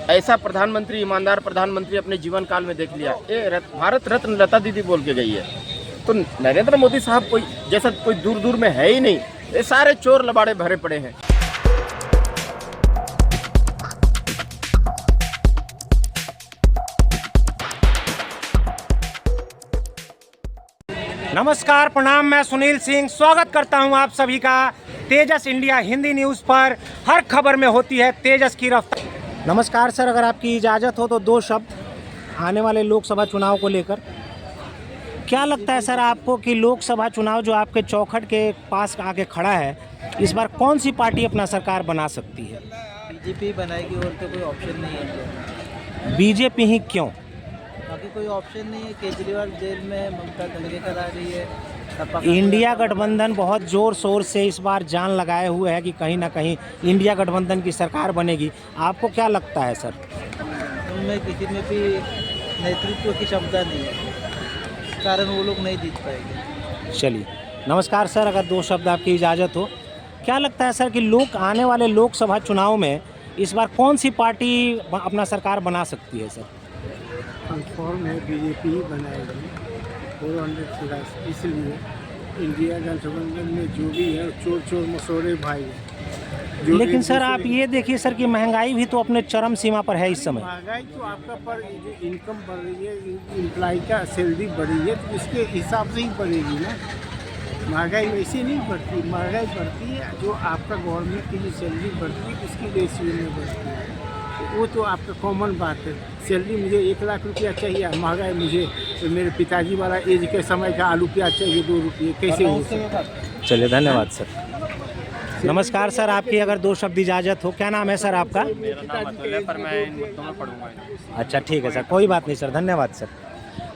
ऐसा प्रधानमंत्री, ईमानदार प्रधानमंत्री अपने जीवन काल में देख लिया। ये भारत रत्न लता दीदी बोल के गई है। तो नरेंद्र मोदी साहब कोई जैसा कोई दूर दूर में है ही नहीं। ये सारे चोर लबाड़े भरे पड़े हैं। नमस्कार, प्रणाम। मैं सुनील सिंह स्वागत करता हूं आप सभी का तेजस इंडिया हिंदी न्यूज़ पर। हर खबर में होती है तेजस की रफ्तार। नमस्कार सर, अगर आपकी इजाज़त हो तो दो शब्द आने वाले लोकसभा चुनाव को लेकर। क्या लगता है सर आपको कि लोकसभा चुनाव जो आपके चौखट के पास आके खड़ा है, इस बार कौन सी पार्टी अपना सरकार बना सकती है? बीजेपी बनाएगी और तो कोई ऑप्शन नहीं है। बीजेपी ही क्यों? बाकी कोई ऑप्शन नहीं है। केजरीवाल जेल में, ममता दंगे करा रही है। इंडिया गठबंधन बहुत ज़ोर शोर से इस बार जान लगाए हुए है कि कहीं ना कहीं इंडिया गठबंधन की सरकार बनेगी। आपको क्या लगता है सर? उनमें किसी में भी नेतृत्व की क्षमता नहीं है, कारण वो लोग नहीं जीत पाएंगे। चलिए, नमस्कार सर, अगर दो शब्द आपकी इजाज़त हो, क्या लगता है सर कि आने वाले लोकसभा चुनाव में इस बार कौन सी पार्टी अपना सरकार बना सकती है सर? कंफर्म है बीजेपी ही बनाएगी 400+। इसलिए इंडिया गठबंधन में जो भी है चोर चोर मसोरे भाई हैं। लेकिन सर आप ये देखिए सर कि महंगाई भी तो अपने चरम सीमा पर है इस समय। महंगाई तो आपका पर जो इनकम बढ़ रही है, एम्प्लॉय का सैलरी बढ़ी है, तो उसके हिसाब से ही बढ़ेगी ना। महंगाई वैसे नहीं बढ़ती, महंगाई बढ़ती है जो आपका गवर्नमेंट की जो सैलरी बढ़ती है उसकी रेशियो में बढ़ती है। वो तो आपका कॉमन बात है। सैलरी मुझे 1 लाख रुपया चाहिए, महंगाई मुझे तो मेरे पिताजी वाला एज के समय का आलू प्याज चाहिए 2 रुपये, कैसे हो सकता? चलिए, धन्यवाद सर। नमस्कार सर, आपकी अगर दो शब्द इजाज़त हो। क्या नाम है सर आपका? मेरा नाम अतुल है, पर मैं इन मुद्दों में पढ़ूंगा। अच्छा ठीक है सर, कोई बात नहीं सर, धन्यवाद सर।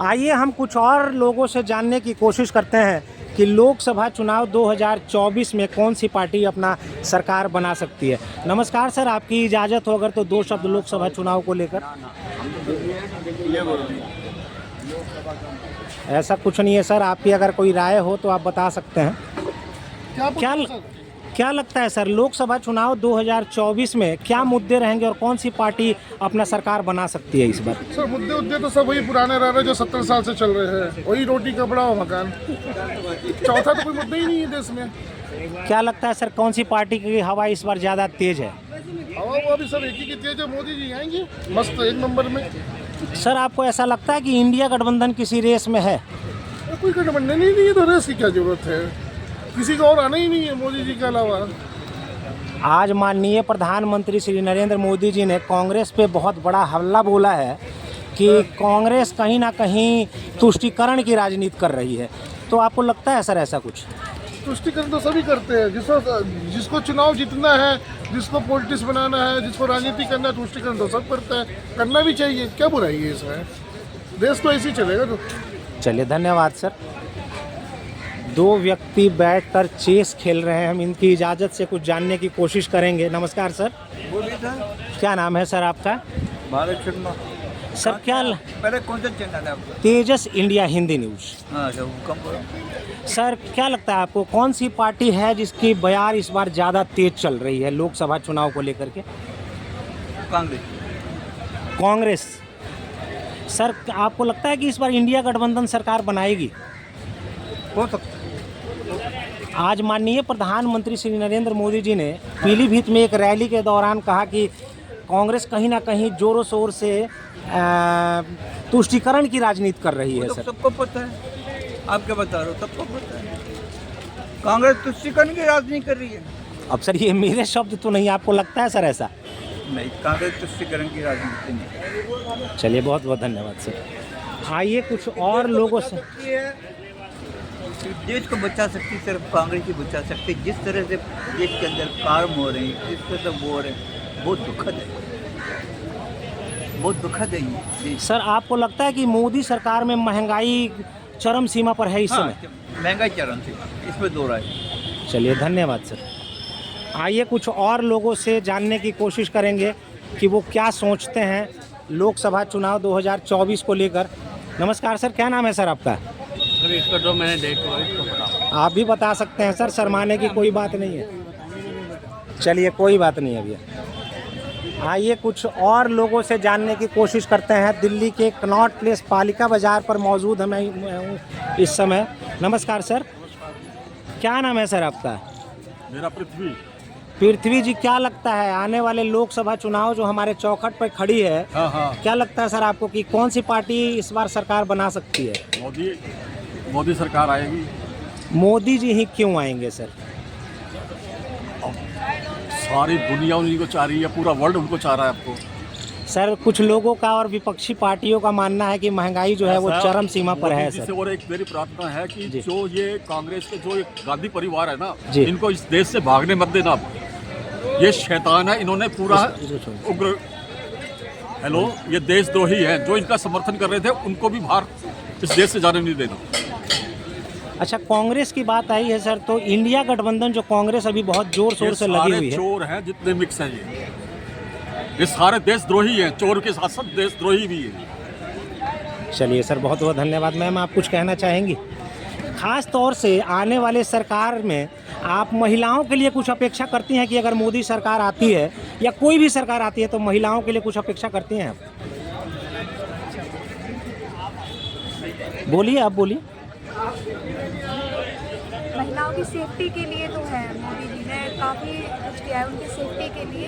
आइए हम कुछ और लोगों से जानने की कोशिश करते हैं कि लोकसभा चुनाव 2024 में कौन सी पार्टी अपना सरकार बना सकती है। नमस्कार सर, आपकी इजाज़त हो अगर तो दो शब्द लोकसभा चुनाव को लेकर। ऐसा कुछ नहीं है सर, आपकी अगर कोई राय हो तो आप बता सकते हैं। क्या लगता है सर लोकसभा चुनाव 2024 में क्या मुद्दे रहेंगे और कौन सी पार्टी अपना सरकार बना सकती है इस बार? सर मुद्दे तो सब वही पुराने रह रहे जो 70 साल से चल रहे हैं। वही रोटी कपड़ा और मकान। चौथा तो कोई मुद्दा ही नहीं है देश में। क्या लगता है सर कौन सी पार्टी की हवा इस बार ज़्यादा तेज है? हवा वो अभी सब एक ही की तेज है। मोदी जी आएंगे मस्त 1 नंबर में। सर आपको ऐसा लगता है कि इंडिया गठबंधन किसी रेस में है? कोई गठबंधन ही नहीं है तो रेस की क्या जरूरत है? किसी को और आना ही नहीं है मोदी जी के अलावा। आज माननीय प्रधानमंत्री श्री नरेंद्र मोदी जी ने कांग्रेस पे बहुत बड़ा हमला बोला है कि कांग्रेस कहीं ना कहीं तुष्टीकरण की राजनीति कर रही है। तो आपको लगता है सर ऐसा कुछ? तुष्टीकरण तो सभी करते हैं। जिसको चुनाव जीतना है, जिसको पॉलिटिक्स बनाना है, जिसको राजनीति करना है, तुष्टीकरण तो सब करता है। करना भी चाहिए, क्या बुराई है इसमें? देश तो ऐसे ही चलेगा। तो चलिए, धन्यवाद सर। दो व्यक्ति बैठकर चेस खेल रहे हैं, हम इनकी इजाज़त से कुछ जानने की कोशिश करेंगे। नमस्कार सर। बोलिए सर। क्या नाम है सर आपका? भारत शर्मा। सर क्या पहले कौन सा चैनल है आपका? तेजस इंडिया हिंदी न्यूज़। हाँ सर, सर क्या लगता है आपको कौन सी पार्टी है जिसकी बयार इस बार ज़्यादा तेज चल रही है लोकसभा चुनाव को लेकर के? कांग्रेस। सर आपको लगता है कि इस बार इंडिया गठबंधन सरकार बनाएगी? हो सकता है। आज माननीय प्रधानमंत्री श्री नरेंद्र मोदी जी ने पीलीभीत में एक रैली के दौरान कहा कि कांग्रेस कहीं ना कहीं जोरों शोर से तुष्टीकरण की राजनीति कर रही है। सर सबको पता है, आप क्या बता रहे हो? सबको पता है कांग्रेस तुष्टीकरण की राजनीति कर रही है। अब सर ये मेरे शब्द तो नहीं, आपको लगता है सर ऐसा? नहीं, कांग्रेस तुष्टीकरण की राजनीति नहीं। चलिए, बहुत बहुत धन्यवाद सर। आइए कुछ और लोगों से। देश को बचा सकती सिर्फ कांग्रेस ही बचा सकती। जिस तरह से देश के अंदर काम हो रहे हैं, जिस तरह से वो हो रहे हैं, बहुत दुखद है, बहुत दुखद है ये। सर आपको लगता है कि मोदी सरकार में महंगाई चरम सीमा पर है इस समय? महंगाई चरम सीमा, इसमें दो राय। चलिए, धन्यवाद सर। आइए कुछ और लोगों से जानने की कोशिश करेंगे कि वो क्या सोचते हैं लोकसभा चुनाव 2024 को लेकर। नमस्कार सर, क्या नाम है सर आपका? सर इसका जो मैंने डेट हुआ इसको बताओ। आप भी बता सकते हैं सर, शर्माने की कोई बात नहीं है। चलिए, कोई बात नहीं है भैया। आइए कुछ और लोगों से जानने की कोशिश करते हैं। दिल्ली के कनॉट प्लेस पालिका बाजार पर मौजूद मैं हूँ इस समय। नमस्कार सर, क्या नाम है सर आपका? मेरा पृथ्वी। पृथ्वी जी, क्या लगता है आने वाले लोकसभा चुनाव जो हमारे चौखट पर खड़ी है, हाँ, क्या लगता है सर आपको कि कौन सी पार्टी इस बार सरकार बना सकती है? मोदी सरकार आएगी। मोदी जी ही क्यों आएंगे सर? सारी दुनिया उन्हीं को चाह रही है, पूरा वर्ल्ड उनको चाह रहा है आपको। सर कुछ लोगों का और विपक्षी पार्टियों का मानना है कि महंगाई जो है वो चरम सीमा पर है सर। और एक मेरी प्रार्थना है कि जी। जो ये कांग्रेस के जो एक गांधी परिवार है ना, जी। इनको इस देश से भागने मत देना। ये शैतान है, इन्होंने पूरा उग्र ये देशद्रोही है। जो इनका समर्थन कर रहे थे उनको भी बाहर इस देश से जाने नहीं देना। अच्छा, कांग्रेस की बात आई है सर, तो इंडिया गठबंधन जो कांग्रेस अभी बहुत जोर शोर से लगी हुई है। चोर हैं जितने मिक्स हैं, ये सारे देशद्रोही हैं। चोर के साथ साथ देशद्रोही भी है। चलिए सर, बहुत बहुत धन्यवाद। मैम आप कुछ कहना चाहेंगी? खास तौर से आने वाले सरकार में आप महिलाओं के लिए कुछ अपेक्षा करती हैं कि अगर मोदी सरकार आती है या कोई भी सरकार आती है तो महिलाओं के लिए कुछ अपेक्षा करती हैं आप? बोलिए, आप बोलिए। महिलाओं की सेफ्टी के लिए तो है, मोदी जी ने काफ़ी कुछ किया है उनकी सेफ्टी के लिए।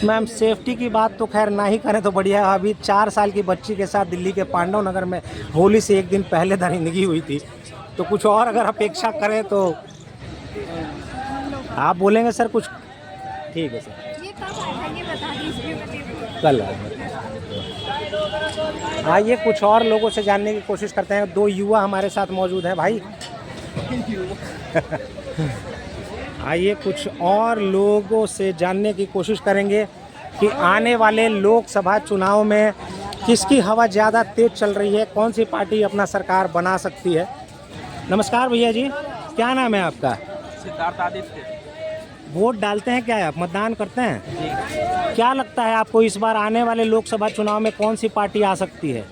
मैम सेफ्टी की बात तो खैर ना ही करें तो बढ़िया है। अभी 4 साल की बच्ची के साथ दिल्ली के पांडव नगर में होली से एक दिन पहले दरिंदगी हुई थी, तो कुछ और अगर अपेक्षा करें तो आप बोलेंगे सर कुछ? ठीक है सर, ये कब आएगा ये बता दीजिए मुझे। कल आइए कुछ और लोगों से जानने की कोशिश करते हैं। 2 युवा हमारे साथ मौजूद हैं भाई। आइए कुछ और लोगों से जानने की कोशिश करेंगे कि आने वाले लोकसभा चुनाव में किसकी हवा ज़्यादा तेज चल रही है, कौन सी पार्टी अपना सरकार बना सकती है। नमस्कार भैया जी, क्या नाम है आपका? सिद्धार्थ आदित्य। वोट डालते हैं क्या आप, मतदान करते हैं? क्या लगता है आपको इस बार आने वाले लोकसभा चुनाव में कौन सी पार्टी आ सकती है?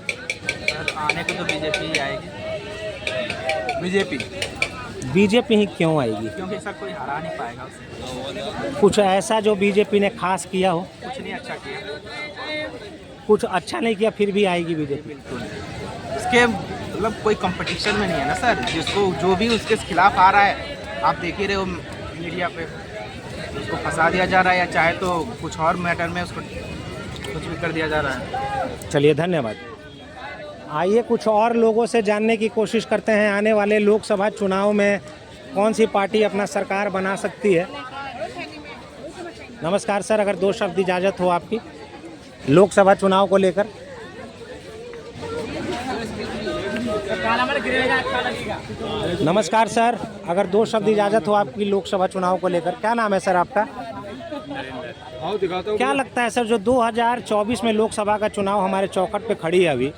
आने को तो बीजेपी ही आएगी। बीजेपी ही क्यों आएगी? क्योंकि सर कोई हरा नहीं पाएगा उसे। कुछ ऐसा जो बीजेपी ने खास किया हो? कुछ नहीं अच्छा किया। कुछ अच्छा नहीं किया फिर भी आएगी बीजेपी? बिल्कुल इसके मतलब कोई कंपटीशन में नहीं है ना सर। जिसको जो भी उसके खिलाफ आ रहा है, आप देख ही रहे हो मीडिया पे, उसको फंसा दिया जा रहा है, या चाहे तो कुछ और मैटर में उसको कुछ भी कर दिया जा रहा है। चलिए धन्यवाद। आइए कुछ और लोगों से जानने की कोशिश करते हैं आने वाले लोकसभा चुनाव में कौन सी पार्टी अपना सरकार बना सकती है। नमस्कार सर, अगर 2 शब्द इजाज़त हो आपकी लोकसभा चुनाव को लेकर। नमस्कार सर, अगर 2 शब्द इजाज़त हो आपकी लोकसभा चुनाव को लेकर। क्या नाम है सर आपका? क्या लगता है सर जो 2024 में लोकसभा का चुनाव हमारे चौखट पे खड़ी है अभी,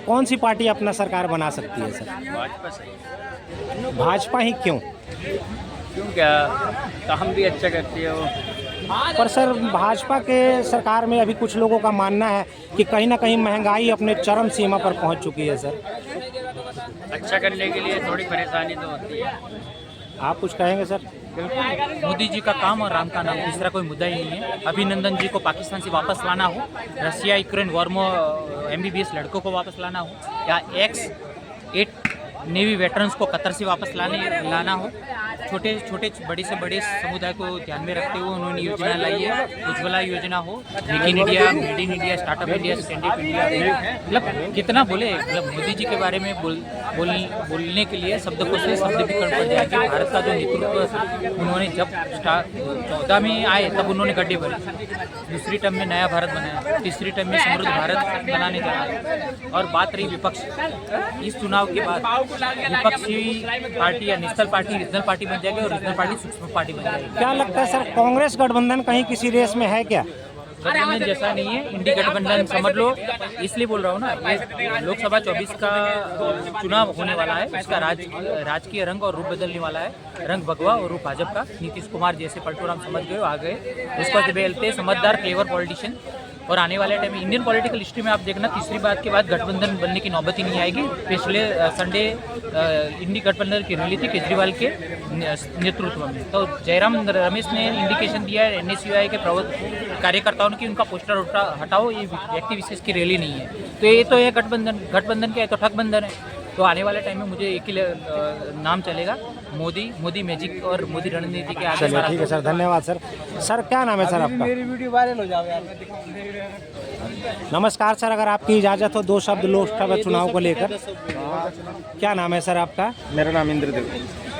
कौन सी पार्टी अपना सरकार बना सकती है सर? भाजपा सही। भाजपा ही क्यों? क्यों क्या काम भी अच्छा करती है वो। पर सर भाजपा के सरकार में अभी कुछ लोगों का मानना है कि कहीं ना कहीं महंगाई अपने चरम सीमा पर पहुंच चुकी है सर। अच्छा करने के लिए थोड़ी परेशानी तो होती है। आप कुछ कहेंगे सर? मोदी जी का काम और राम का नाम, दूसरा कोई मुद्दा ही नहीं है। अभिनंदन जी को पाकिस्तान से वापस लाना हो, रशिया यूक्रेन वॉर में MBBS लड़कों को वापस लाना हो, या X-8 नेवी वेटरन्स को कतर से वापस लाना हो, छोटे बड़े से बड़े समुदाय को ध्यान में रखते हुए उन्होंने योजना लाई है। उज्ज्वला योजना हो, make in India, made in India, startup India, stand up India, मतलब कितना बोले। मतलब मोदी जी के बारे में बोलने के लिए शब्द को से शब्द भी कम पड़ जाएंगे। भारत का जो नेतृत्व उन्होंने जब 14 में आए तब उन्होंने गड्ढे भरे, दूसरी टर्म में नया भारत बनाया, तीसरी टर्म में समृद्ध भारत बनाने जा रहा है। और बात रही विपक्ष, इस चुनाव के बाद विपक्षी पार्टी या नेशनल पार्टी रीजनल पार्टी बन जाएगी और रीजनल पार्टी सूक्ष्म पार्टी बन जाएगी। क्या लगता है सर कांग्रेस गठबंधन कहीं किसी रेस में है क्या? गठबंधन जैसा नहीं है, इंडी गठबंधन समझ लो। इसलिए बोल रहा हूँ ना, ये लोकसभा 24 का चुनाव होने वाला है, इसका राजकीय रंग और रूप बदलने वाला है। रंग भगवा और रूप भाजपा का। नीतीश कुमार जैसे पलटूराम समझ गए, आ गए, उसको बेलते समझदार क्लेवर पॉलिटिशियन और आने वाले टाइम में इंडियन पॉलिटिकल हिस्ट्री में आप देखना तीसरी बात के बाद गठबंधन बनने की नौबत ही नहीं आएगी। पिछले संडे इंडी गठबंधन की रैली थी केजरीवाल के नेतृत्व में, तो जयराम रमेश ने इंडिकेशन दिया है NSUI के कार्यकर्ताओं ने कि उनका पोस्टर हटाओ, ये व्यक्ति विशेष की रैली नहीं है। तो ये तो है गठबंधन क्या है, तो ठगबंधन है। तो आने वाले टाइम में मुझे एक ही नाम चलेगा, मोदी मैजिक और मोदी रणनीति के आगे। चलिए ठीक है सर, धन्यवाद सर। सर क्या नाम है सर आपका? मेरी वीडियो वायरल हो जाए यार। नमस्कार सर, अगर आपकी इजाज़त हो 2 शब्द लोकसभा चुनाव को लेकर। क्या नाम है सर आपका? मेरा नाम इंद्रदेव।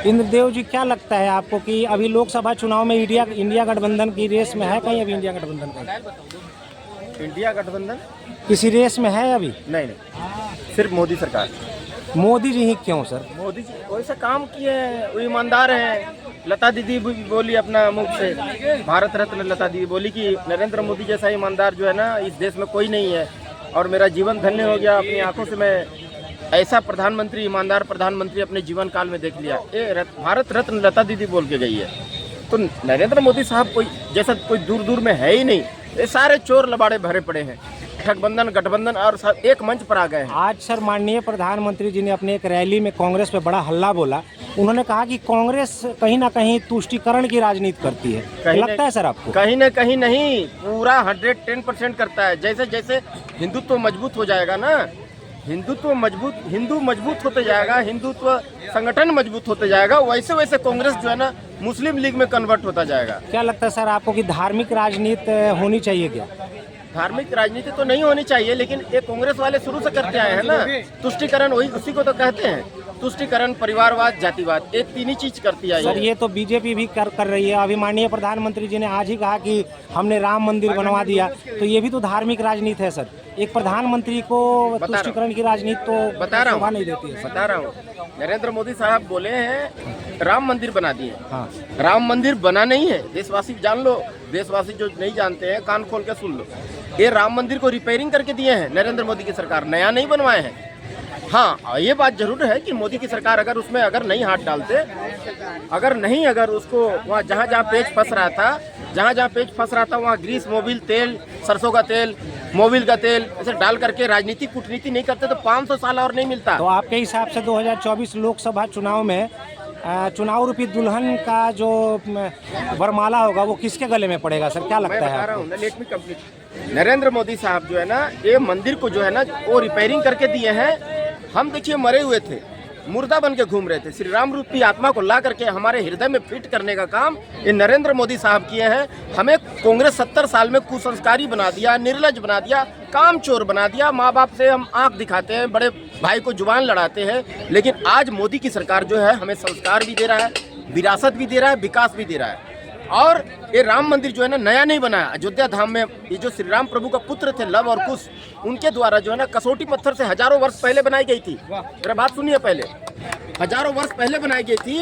इंद्रदेव जी, क्या लगता है आपको कि अभी लोकसभा चुनाव में इंडिया गठबंधन की रेस में है कहीं? अभी इंडिया गठबंधन कहीं इंडिया गठबंधन किसी रेस में है अभी? नहीं, सिर्फ मोदी सरकार। मोदी जी ही क्यों सर? मोदी जी वैसे काम किए हैं, वो ईमानदार हैं। लता दीदी भी बोली अपना मुख से, भारत रत्न लता दीदी बोली कि नरेंद्र मोदी जैसा ईमानदार जो है ना इस देश में कोई नहीं है, और मेरा जीवन धन्य हो गया। अपनी आंखों से मैं ऐसा प्रधानमंत्री, ईमानदार प्रधानमंत्री अपने जीवन काल में देख लिया। ये भारत रत्न लता दीदी बोल के गई है। तो नरेंद्र मोदी साहब कोई जैसा कोई दूर दूर में है ही नहीं। ये सारे चोर लबाड़े भरे पड़े हैं, ठगबंधन गठबंधन और सब एक मंच पर आ गए हैं। आज सर माननीय प्रधानमंत्री जी ने अपने एक रैली में कांग्रेस पे बड़ा हल्ला बोला। उन्होंने कहा कि कांग्रेस कहीं ना कहीं तुष्टीकरण की राजनीति करती है। लगता है सर आपको? कहीं ना कहीं नहीं, पूरा 110% करता है। जैसे जैसे हिंदुत्व मजबूत हो जाएगा ना, हिंदू मजबूत होते जाएगा, हिंदुत्व संगठन मजबूत होते जाएगा, वैसे वैसे कांग्रेस जो है ना मुस्लिम लीग में कन्वर्ट होता जाएगा। क्या लगता है सर आपको कि धार्मिक राजनीति होनी चाहिए क्या? धार्मिक राजनीति तो नहीं होनी चाहिए, लेकिन ये कांग्रेस वाले शुरू से करते आए हैं ना। तुष्टीकरण वही उसी को तो कहते हैं, तुष्टीकरण, परिवारवाद, जातिवाद, ये 3 ही चीज करती है। सर ये तो बीजेपी भी कर रही है। अभी माननीय प्रधानमंत्री जी ने आज ही कहा कि हमने राम मंदिर बनवा दिया, तो ये भी तो धार्मिक राजनीति है सर। एक प्रधानमंत्री को तुष्टीकरण की राजनीति तो बता रहा हूँ, नहीं देती है। बता रहा हूँ, नरेंद्र मोदी साहब बोले हैं राम मंदिर बना दिए। हाँ, राम मंदिर बना नहीं है, देशवासी जान लो। देशवासी जो नहीं जानते हैं कान खोल के सुन लो। ये राम मंदिर को रिपेयरिंग करके दिए हैं नरेंद्र मोदी की सरकार, नया नहीं बनवाए हैं। हाँ, ये बात जरूर है कि मोदी की सरकार अगर उसमें अगर नहीं हाथ डालते, अगर उसको वहाँ जहाँ पेच फंस रहा था वहाँ ग्रीस, मोबिल तेल, सरसों का तेल, मोबिल का तेल ऐसे डाल करके राजनीतिक कूटनीति नहीं करते तो 500 साल और नहीं मिलता। तो आपके हिसाब से 2024 लोकसभा चुनाव में चुनाव रूपी दुल्हन का जो वरमाला होगा वो किसके गले में पड़ेगा सर? क्या लगता है आपको? Let me complete. Narendra Modi साहब जो है ना ये मंदिर को जो है ना वो रिपेयरिंग करके दिए हैं। हम देखिए मरे हुए थे, मुर्दा बन के घूम रहे थे। श्री राम रूपी आत्मा को ला करके हमारे हृदय में फिट करने का काम ये नरेंद्र मोदी साहब किए हैं। हमें कांग्रेस 70 साल में कुसंस्कारी बना दिया, निर्लज बना दिया, काम चोर बना दिया। माँ बाप से हम आंख दिखाते हैं, बड़े भाई को जुबान लड़ाते हैं, लेकिन आज मोदी की सरकार जो है हमें संस्कार भी दे रहा है, विरासत भी दे रहा है, विकास भी दे रहा है। और ये राम मंदिर जो है ना नया नहीं बनाया। अयोध्या धाम में ये जो श्री राम प्रभु का पुत्र थे लव और कुश, उनके द्वारा जो है ना कसौटी पत्थर से हजारों वर्ष पहले बनाई गई थी। मेरा बात सुनिए, पहले हजारों वर्ष पहले बनाई गई थी।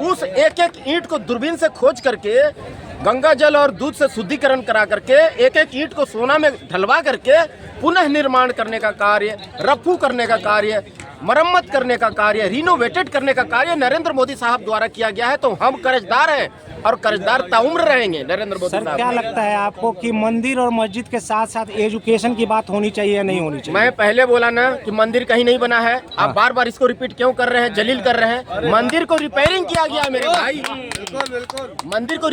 उस एक एक ईंट को दूरबीन से खोज करके, गंगा जल और दूध से शुद्धिकरण करा करके, एक एक ईंट को सोना में ढलवा करके पुनः निर्माण करने का कार्य, रफू करने का कार्य, मरम्मत करने का कार्य, रिनोवेटेड करने का कार्य नरेंद्र मोदी साहब द्वारा किया गया है। तो हम कर्जदार हैं और कर्जदार ताउम्र रहेंगे नरेंद्र मोदी साहब। क्या लगता है आपको कि मंदिर और मस्जिद के साथ साथ एजुकेशन की बात होनी चाहिए या नहीं होनी चाहिए? मैं पहले बोला ना कि मंदिर कहीं नहीं बना है। आप बार बार इसको रिपीट क्यों कर रहे हैं, जलील कर रहे हैं? मंदिर को रिपेयरिंग किया गया मेरे भाई, बिल्कुल मंदिर को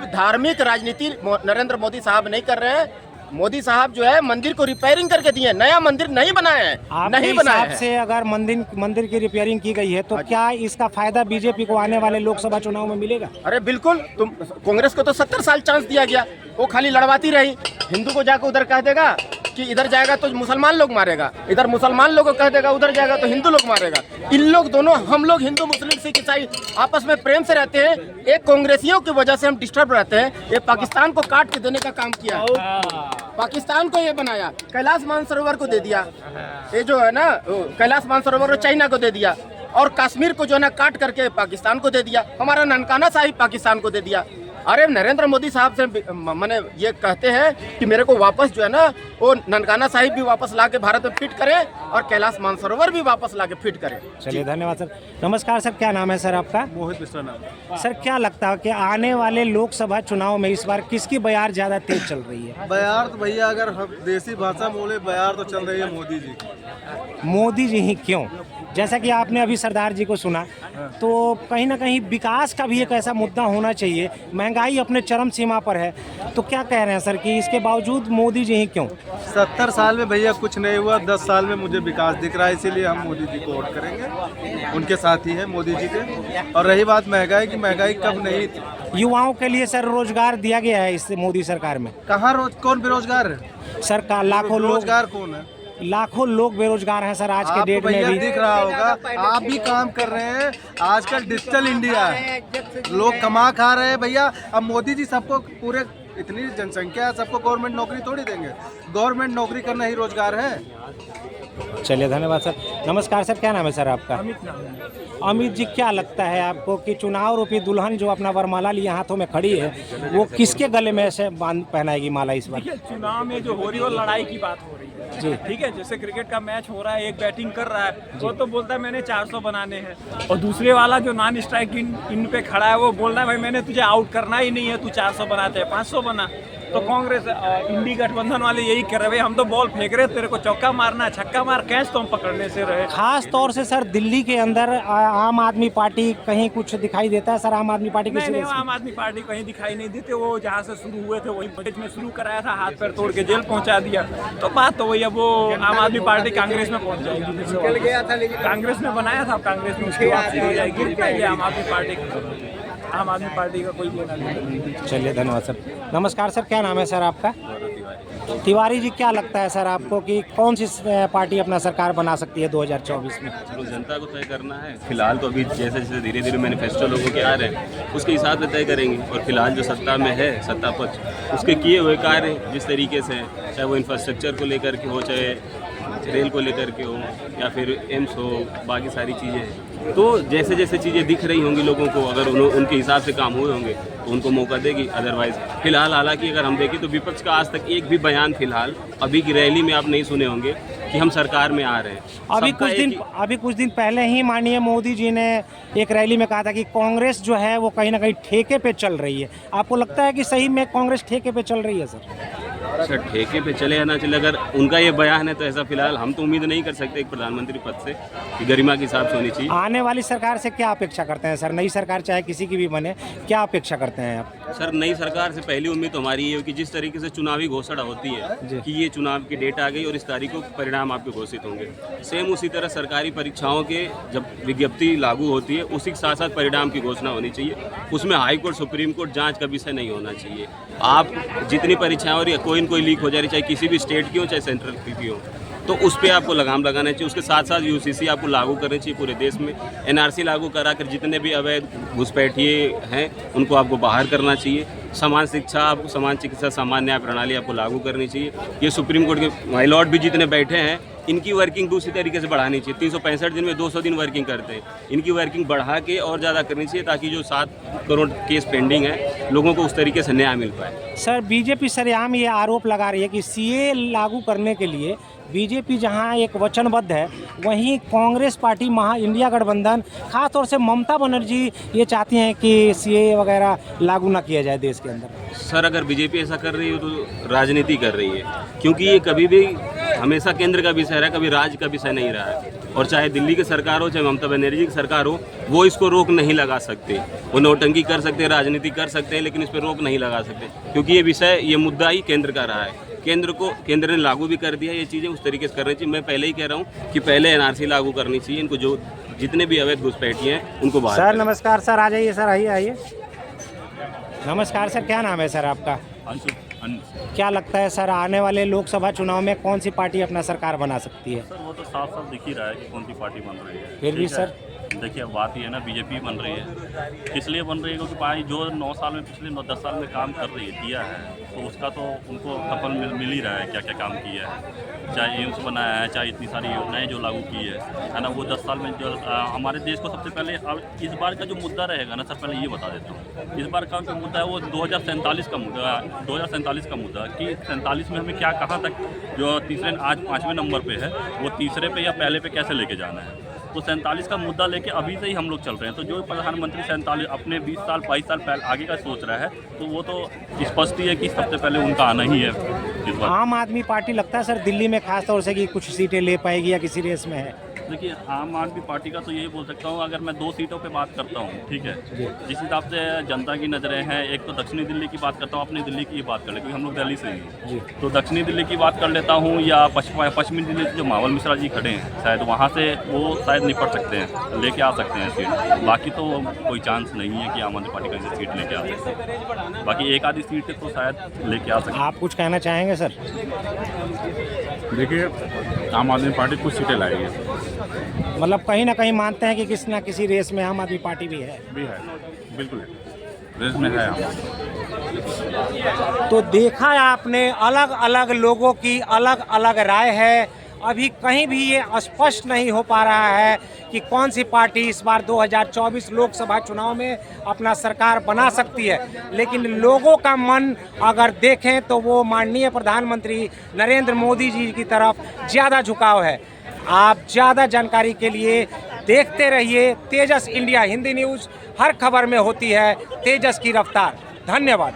धार्मिक राजनीति नरेंद्र मोदी साहब नहीं कर रहे हैं। मोदी साहब जो है मंदिर को रिपेयरिंग करके दिए, नया मंदिर नहीं बनाया है। नहीं बनाया है। से अगर मंदिर की रिपेयरिंग की गई है तो क्या इसका फायदा बीजेपी को आने वाले लोकसभा चुनाव में मिलेगा? अरे बिल्कुल, तुम कांग्रेस को तो 70 साल चांस दिया गया, वो खाली लड़वाती रही। हिंदू को जाकर उधर कह देगा कि इधर जाएगा तो मुसलमान लोग मारेगा, इधर मुसलमान लोगों को कह देगा उधर जाएगा तो हिंदू लोग मारेगा। इन लोग दोनों, हम लोग हिंदू मुस्लिम सिख ईसाई आपस में प्रेम से रहते हैं। एक कांग्रेसियों की वजह से हम डिस्टर्ब रहते हैं। ये पाकिस्तान को काट के देने का काम किया, पाकिस्तान को ये बनाया, कैलाश मानसरोवर को दे दिया, ये जो है ना कैलाश मानसरोवर चाइना को दे दिया, और कश्मीर को जो है ना काट करके पाकिस्तान को दे दिया। हमारा ननकाना साहिब पाकिस्तान को दे दिया। अरे नरेंद्र मोदी साहब से मैंने ये कहते हैं कि मेरे को वापस जो है ना वो ननकाना साहिब भी वापस ला के भारत में फिट करें और कैलाश मानसरोवर भी वापस ला के फिट करें। चलिए धन्यवाद सर। नमस्कार सर, क्या नाम है सर आपका? मोहित मिश्रा नाम। सर क्या लगता है कि आने वाले लोकसभा चुनाव में इस बार किसकी बयार ज़्यादा तेज चल रही है? बयार तो भैया अगर हम देसी भाषा में बोले बयार तो चल रही है मोदी जी की। मोदी जी ही क्यों? जैसा कि आपने अभी सरदार जी को सुना, तो कहीं ना कहीं विकास का भी एक ऐसा मुद्दा होना चाहिए। महंगाई अपने चरम सीमा पर है, तो क्या कह रहे हैं सर कि इसके बावजूद मोदी जी ही क्यों? 70 साल में भैया कुछ नहीं हुआ, 10 साल में मुझे विकास दिख रहा है, इसीलिए हम मोदी जी को वोट करेंगे। उनके साथ ही है मोदी जी के। और रही बात महंगाई की, महंगाई कब नहीं थी। युवाओं के लिए सर रोजगार दिया गया है इस मोदी सरकार में। कहाँ कौन बेरोजगार है? सरकार लाखों लोग, रोजगार कौन है? लाखों लोग बेरोजगार हैं सर आज के डेट में भी। दिख रहा होगा, आप भी काम कर रहे हैं। आजकल डिजिटल इंडिया है, लोग कमा खा रहे हैं भैया। अब मोदी जी सबको पूरे इतनी जनसंख्या है, सबको गवर्नमेंट नौकरी थोड़ी देंगे। गवर्नमेंट नौकरी करना ही रोजगार है। चलिए धन्यवाद सर। नमस्कार सर, क्या नाम है सर आपका? अमित नाम है। अमित जी, क्या लगता है आपको कि चुनाव रूपी दुल्हन जो अपना वरमाला लिए हाथों में खड़ी है, वो किसके गले में से बांध पहनाएगी माला इस बार? चुनाव में जो हो रही है वो लड़ाई की बात हो रही है जी। ठीक है, जैसे क्रिकेट का मैच हो रहा है, एक बैटिंग कर रहा है, वो तो बोलता है मैंने 400 बनाने हैं, और दूसरे वाला जो नॉन स्ट्राइक इन पे खड़ा है वो बोल रहा है भाई मैंने तुझे आउट करना ही नहीं है, तू 400 बनाते हैं 500 बना। तो कांग्रेस इंडी गठबंधन वाले यही कर रहे हैं, हम तो बॉल फेंक रहे, तेरे को चौका मारना है, छक्का मार, कैच तो हम पकड़ने से रहे। खास तौर से सर दिल्ली के अंदर आम आदमी पार्टी कहीं कुछ दिखाई देता है सर? आम आदमी पार्टी नहीं, किसी आम आदमी पार्टी कहीं दिखाई नहीं देते। वो जहाँ से शुरू हुए थे वही बजट में शुरू कराया था, हाथ पैर तोड़ के जेल पहुंचा दिया। तो बात तो वही, अब वो आम आदमी पार्टी कांग्रेस में पहुंच जाएगी। निकल गया था लेकिन कांग्रेस ने बनाया था, कांग्रेस में उसकी वापसी हो जाएगी। आम आदमी पार्टी का कोई लेना नहीं। चलिए धन्यवाद सर। नमस्कार सर, क्या नाम है सर आपका? तिवारी जी, क्या लगता है सर आपको कि कौन सी पार्टी अपना सरकार बना सकती है 2024 में? चलो जनता को तय करना है। फिलहाल तो अभी जैसे जैसे धीरे धीरे मैनिफेस्टो लोगों के आ रहे हैं उसके हिसाब से तय करेंगे। और फिलहाल जो सत्ता में है, सत्ता पक्ष, उसके किए हुए कार्य जिस तरीके से, चाहे वो इंफ्रास्ट्रक्चर को लेकर के हो, चाहे रेल को लेकर के हो, या फिर एम्स हो, बाकी सारी चीज़ें, तो जैसे जैसे चीज़ें दिख रही होंगी लोगों को, अगर उनके हिसाब से काम हुए होंगे तो उनको मौका देगी। अदरवाइज फिलहाल हालांकि अगर हम देखें तो विपक्ष का आज तक एक भी बयान फिलहाल अभी की रैली में आप नहीं सुने होंगे कि हम सरकार में आ रहे हैं। अभी कुछ दिन पहले ही माननीय मोदी जी ने एक रैली में कहा था कि कांग्रेस जो है वो कहीं ना कहीं ठेके पे चल रही है। आपको लगता है कि सही में कांग्रेस ठेके पे चल रही है सर? सर ठेके पे चले या ना चले, अगर उनका ये बयान है तो ऐसा फिलहाल हम तो उम्मीद नहीं कर सकते एक प्रधानमंत्री पद से कि गरिमा के हिसाब से होनी चाहिए। आने वाली सरकार से क्या अपेक्षा करते हैं सर? नई सरकार चाहे किसी की भी बने, क्या अपेक्षा करते हैं आप? सर नई सरकार से पहली उम्मीद तो हमारी ये है कि जिस तरीके से चुनावी घोषणा होती है कि ये चुनाव की डेट आ गई और इस तारीख को परिणाम आपके घोषित होंगे, सेम उसी तरह सरकारी परीक्षाओं के जब विज्ञप्ति लागू होती है उसी के साथ साथ परिणाम की घोषणा होनी चाहिए। उसमें हाई कोर्ट, सुप्रीम कोर्ट जांच का विषय नहीं होना चाहिए। आप जितनी परीक्षाएं हो रही है, कोई न कोई लीक हो जा रही, चाहे किसी भी स्टेट की हो चाहे सेंट्रल की हो, तो उस पर आपको लगाम लगाना चाहिए। उसके साथ साथ यूसीसी आपको लागू करनी चाहिए पूरे देश में। एनआरसी लागू करा कर जितने भी अवैध घुसपैठिए हैं उनको आपको बाहर करना चाहिए। समान शिक्षा, आपको समान चिकित्सा, समान न्याय प्रणाली आपको लागू करनी चाहिए। ये सुप्रीम कोर्ट के माइलॉर्ड भी जितने बैठे हैं इनकी वर्किंग दूसरी तरीके से बढ़ानी चाहिए। 365 दिन में 200 दिन वर्किंग करते हैं, इनकी वर्किंग बढ़ा के और ज़्यादा करनी चाहिए ताकि जो 7 करोड़ केस पेंडिंग है लोगों को उस तरीके से न्याय मिल पाए। सर बीजेपी सरेआम ये आरोप लगा रही है कि सीए लागू करने के लिए बीजेपी जहां एक वचनबद्ध है, वहीं कांग्रेस पार्टी इंडिया गठबंधन, खासतौर से ममता बनर्जी ये चाहती हैं कि सीए वगैरह लागू ना किया जाए देश के अंदर। सर अगर बीजेपी ऐसा कर रही है तो राजनीति कर रही है, क्योंकि ये कभी भी हमेशा केंद्र का विषय रहा, कभी राज्य का विषय नहीं रहा है। और चाहे दिल्ली की सरकार हो चाहे ममता बनर्जी की सरकार हो, वो इसको रोक नहीं लगा सकते। वो नौटंकी कर सकते हैं, राजनीति कर सकते हैं, लेकिन इस पर रोक नहीं लगा सकते, क्योंकि ये विषय, ये मुद्दा ही केंद्र का रहा है। केंद्र ने लागू भी कर दिया, ये चीज़ें उस तरीके से करनी चाहिए। मैं पहले ही कह रहा हूँ कि पहले एनआरसी लागू करनी चाहिए। इनको जो जितने भी अवैध घुसपैठिए हैं उनको बाहर। सर नमस्कार सर, आ जाइए सर, आइए। नमस्कार सर, क्या नाम है सर आपका? क्या लगता है सर आने वाले लोकसभा चुनाव में कौन सी पार्टी अपना सरकार बना सकती है? सर वो तो साफ साफ दिख ही रहा है कि कौन सी पार्टी बन रही है। फिर भी सर देखिए बात ये है ना, बीजेपी बन रही है, इसलिए बन रही है क्योंकि भाई जो 9 साल में, पिछले 9-10 साल में काम कर रही है, किया है, तो उसका तो उनको सफल मिल ही रहा है। क्या क्या काम किया है, चाहे एम्स बनाया है, चाहे इतनी सारी योजनाएं जो लागू की है ना, वो 10 साल में जो हमारे देश को सबसे पहले, अब इस बार का जो मुद्दा रहेगा ना सर, पहले ये बता देता हूँ, इस बार का जो मुद्दा है वो 2047 का मुद्दा, 2047 का मुद्दा कि 47 में हमें क्या, कहाँ तक, जो तीसरे, आज 5वें नंबर पे है, वो तीसरे पे या पहले पे कैसे लेके जाना है। तो 47 का मुद्दा लेके अभी से ही हम लोग चल रहे हैं। तो जो प्रधानमंत्री 47 अपने 20 साल 22 साल पहले आगे का सोच रहा है, तो वो तो स्पष्ट ही है कि सबसे पहले उनका आना ही है इस बार। आम आदमी पार्टी लगता है सर दिल्ली में खास तौर से कि कुछ सीटें ले पाएगी या किसी रेस में है? देखिए, आम आदमी पार्टी का तो यही बोल सकता हूँ, अगर मैं 2 सीटों पे बात करता हूँ, ठीक है, जिस हिसाब से जनता की नज़रें हैं, एक तो दक्षिणी दिल्ली की बात करता हूँ, अपनी दिल्ली की बात कर ले, क्योंकि हम लोग दिल्ली से ही हैं, तो दक्षिणी दिल्ली की बात कर लेता हूँ, या पश्चिमी दिल्ली से जो मावल मिश्रा जी खड़े हैं, शायद वहाँ से वो शायद निपट सकते हैं, लेके आ सकते हैं सीट। बाकी तो कोई चांस नहीं है कि आम आदमी पार्टी का सीट लेके आ सकते हैं। बाकी एक आधी सीट तो शायद लेके आ सकते हैं। आप कुछ कहना चाहेंगे सर? देखिए, आम आदमी पार्टी कुछ सीटें लाएगी, मतलब कहीं ना कहीं मानते हैं कि किसी ना किसी रेस में आम आदमी पार्टी भी है? बिल्कुल है, रेस में है। तो देखा है आपने, अलग अलग लोगों की अलग अलग राय है। अभी कहीं भी ये स्पष्ट नहीं हो पा रहा है कि कौन सी पार्टी इस बार 2024 लोकसभा चुनाव में अपना सरकार बना सकती है। लेकिन लोगों का मन अगर देखें तो वो माननीय प्रधानमंत्री नरेंद्र मोदी जी की तरफ ज़्यादा झुकाव है। आप ज़्यादा जानकारी के लिए देखते रहिए तेजस इंडिया हिंदी न्यूज़। हर खबर में होती है तेजस की रफ्तार। धन्यवाद।